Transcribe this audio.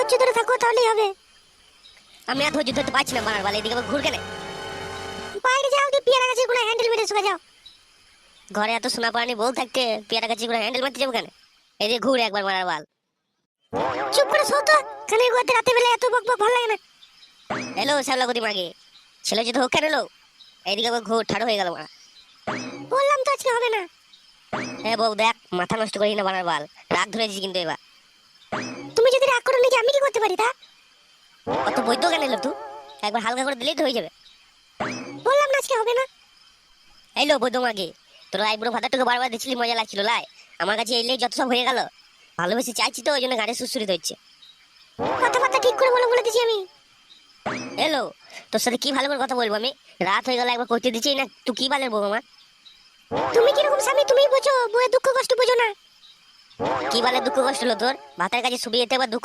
ধৈর্য ধরে থাকো তাহলেই হবে। আমি আর ধৈর্য ধরতে পারছি না বানার বাল, এদিকে আবার ঘুর কেন? বাইরে যাও, দিয়ে পেয়ারা গাছের কোনো হ্যান্ডেল মেরে শুকা যাও। ঘরে এত সোনা পানি বউ থাকতে পেয়ারা গাছি করে হ্যান্ডেল মারতে যাবো কেন? এদিকে ঘুরে একবার মারার বাল। চুপ করে শো তো, কানের গোয়াতে রাতে বেলা এত বক বক ভালো লাগে না। এলো শ্যামলাগতি মাগে, ছেলে যদি হোক কেন এলো? এদিকে আবার ঘুর ঠাড়ো হয়ে গেল মারা। বললাম তো আজকে হবে না। হ্যাঁ বউ দেখ, মাথা নষ্ট করি না বানার বাল, রাগ ধরেছি কিন্তু এবার। তুমি যদি রাগ করো নিজে, আমি কি করতে পারি তা? অত বৈদ্য কেন এলো তুই? একবার হালকা করে দিলেই তো হয়ে যাবে। বললাম না আজকে হবে না। এইলো বৈদ্য মাগে, তোর আইবুড়ো ভাতাটুকু বারবার দিচ্ছিলি, মজা লাগছিল লাই। আমার কাছে এলেই যত সব হয়ে গেল। ভালোবেসে চাইছি তো, ওই জন্য গাড়ি সুরসুরিত হচ্ছে। কথাবার্তা ঠিক করে বলো বলে দিছি আমি। এলো, তোর সাথে কি ভালো করে কথা বলবো আমি? রাত হয়ে গেল, একবার করতে দিচ্ছি না, তুই কি বালের বউ আমার? তুমি কিরকম স্বামী তুমি বোঝো, বউয়ের দুঃখ কষ্ট বোঝো না। কি বালের দুঃখ কষ্ট হলো তোর? ভাতের কাছে শুবিয়ে যেতে আবার দুঃখ